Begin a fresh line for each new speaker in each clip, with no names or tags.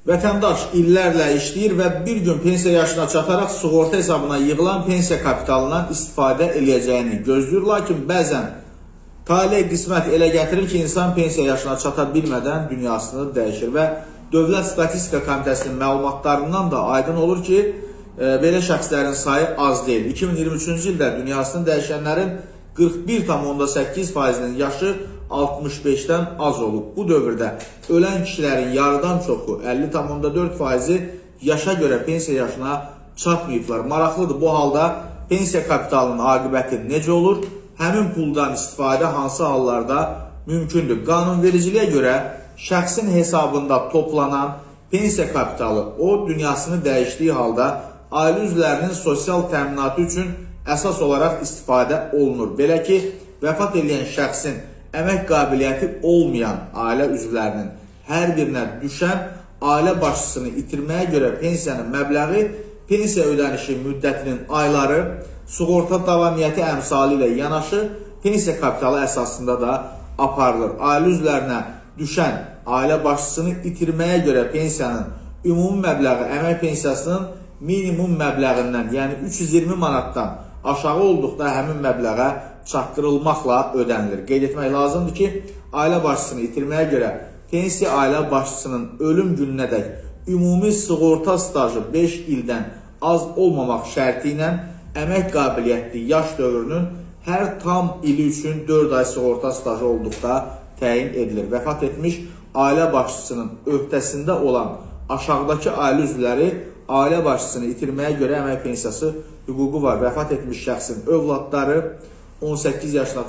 Vətəndaş illərlə işləyir və bir gün pensiya yaşına çataraq sığorta hesabına yığılan pensiya kapitalından istifadə eləyəcəyini gözləyir. Lakin bəzən talih qismət elə gətirir ki, insan pensiya yaşına çata bilmədən dünyasını dəyişir və Dövlət Statistika Komitəsinin məlumatlarından da aydın olur ki, belə şəxslərin sayı az deyil. 2023-cü ildə dünyasını dəyişənlərin 41,8%-nin yaşı 65-dən az olub. Bu dövrdə ölən kişilərin yarıdan çoxu 50,4%-i yaşa görə pensiya yaşına çatmayıblar. Maraqlıdır, bu halda pensiya kapitalının aqibəti necə olur? Həmin puldan istifadə hansı hallarda mümkündür? Qanunvericiliyə görə şəxsin hesabında toplanan pensiya kapitalı o dünyasını dəyişdiyi halda ailə üzvlərinin sosial təminatı üçün əsas olaraq istifadə olunur. Belə ki, vəfat edən şəxsin əmək qabiliyyəti olmayan ailə üzvlərinin hər birinə düşən ailə başçısını itirməyə görə pensiyanın məbləği, pensiya ödənişi müddətinin ayları, sığorta davamiyyəti əmsalı ilə yanaşı pensiya kapitalı əsasında da aparılır. Ailə üzvlərinə düşən ailə başçısını itirməyə görə pensiyanın ümumi məbləği əmək pensiyasının minimum məbləğindən, yəni 320 manatdan aşağı olduqda həmin məbləğə çatdırılmaqla ödənilir. Qeyd etmək lazımdır ki, ailə başçısını itirməyə görə pensiya ailə başçısının ölüm gününədək ümumi sığorta stajı 5 ildən az olmamaq şərti ilə əmək qabiliyyətli yaş dövrünün hər tam ili üçün 4 ay sığorta stajı olduqda təyin edilir. Vəfat etmiş ailə başçısının öhdəsində olan aşağıdakı ailə üzvləri ailə başçısını itirməyə görə əmək pensiyası hüququ var. Vəfat etmiş şəxsin övladları 18 yaşına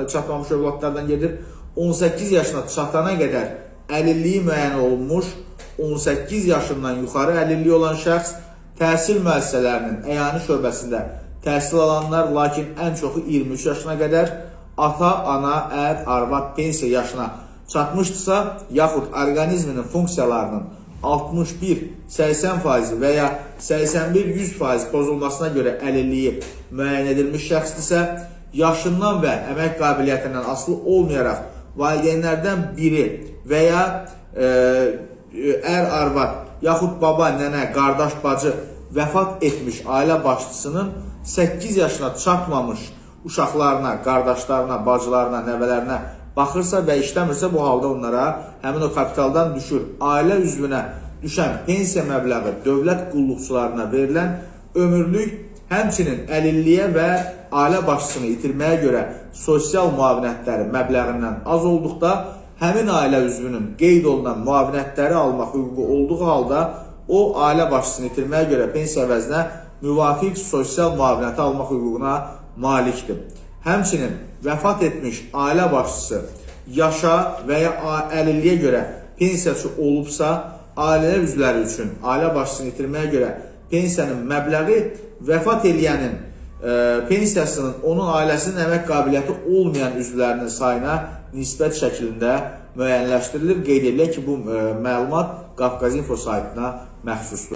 çatmamış övladlardan gedir. 18 yaşına çatana qədər əlilliyi müəyyən olunmuş, 18 yaşından yuxarı əlilliyi olan şəxs, təhsil müəssisələrinin əyani şöbəsində təhsil alanlar, lakin ən çoxu 23 yaşına qədər, ata, ana, ər, arvad pensiya yaşına çatmışdırsa, yaxud orqanizminin funksiyalarının 61-80% və ya 81-100% pozulmasına görə əlilliyi müəyyən edilmiş şəxsdirsə, yaşından və əmək qabiliyyətindən asılı olmayaraq valideynlərdən biri və ya ər, arvad, yaxud baba, nənə, qardaş, bacı vəfat etmiş ailə başçısının 8 yaşına çatmamış uşaqlarına, qardaşlarına, bacılarına, nəvələrinə baxırsa və işləmirsə, bu halda onlara həmin o kapitaldan düşür. Ailə üzvünə düşən pensiya məbləği dövlət qulluqçularına verilən ömürlük, həmçinin əlilliyə və ailə başçısını itirməyə görə sosial müavinətləri məbləğindən az olduqda, həmin ailə üzvünün qeyd olunan müavinətləri almaq hüququ olduğu halda o ailə başçısını itirməyə görə pensiya əvəzinə müvafiq sosial müavinəti almaq hüququna malikdir. Həmçinin vəfat etmiş ailə başçısı yaşa və ya əlilliyə görə pensiyaçı olubsa, ailə üzvləri üçün ailə başçısını itirməyə görə pensiyanın məbləği vəfat eləyənin pensiyasının onun ailəsinin əmək qabiliyyəti olmayan üzvlərinin sayına nisbət şəklində müəyyənləşdirilir. Qeyd edilir ki, bu məlumat Qafqazinfo saytına məxsusdur.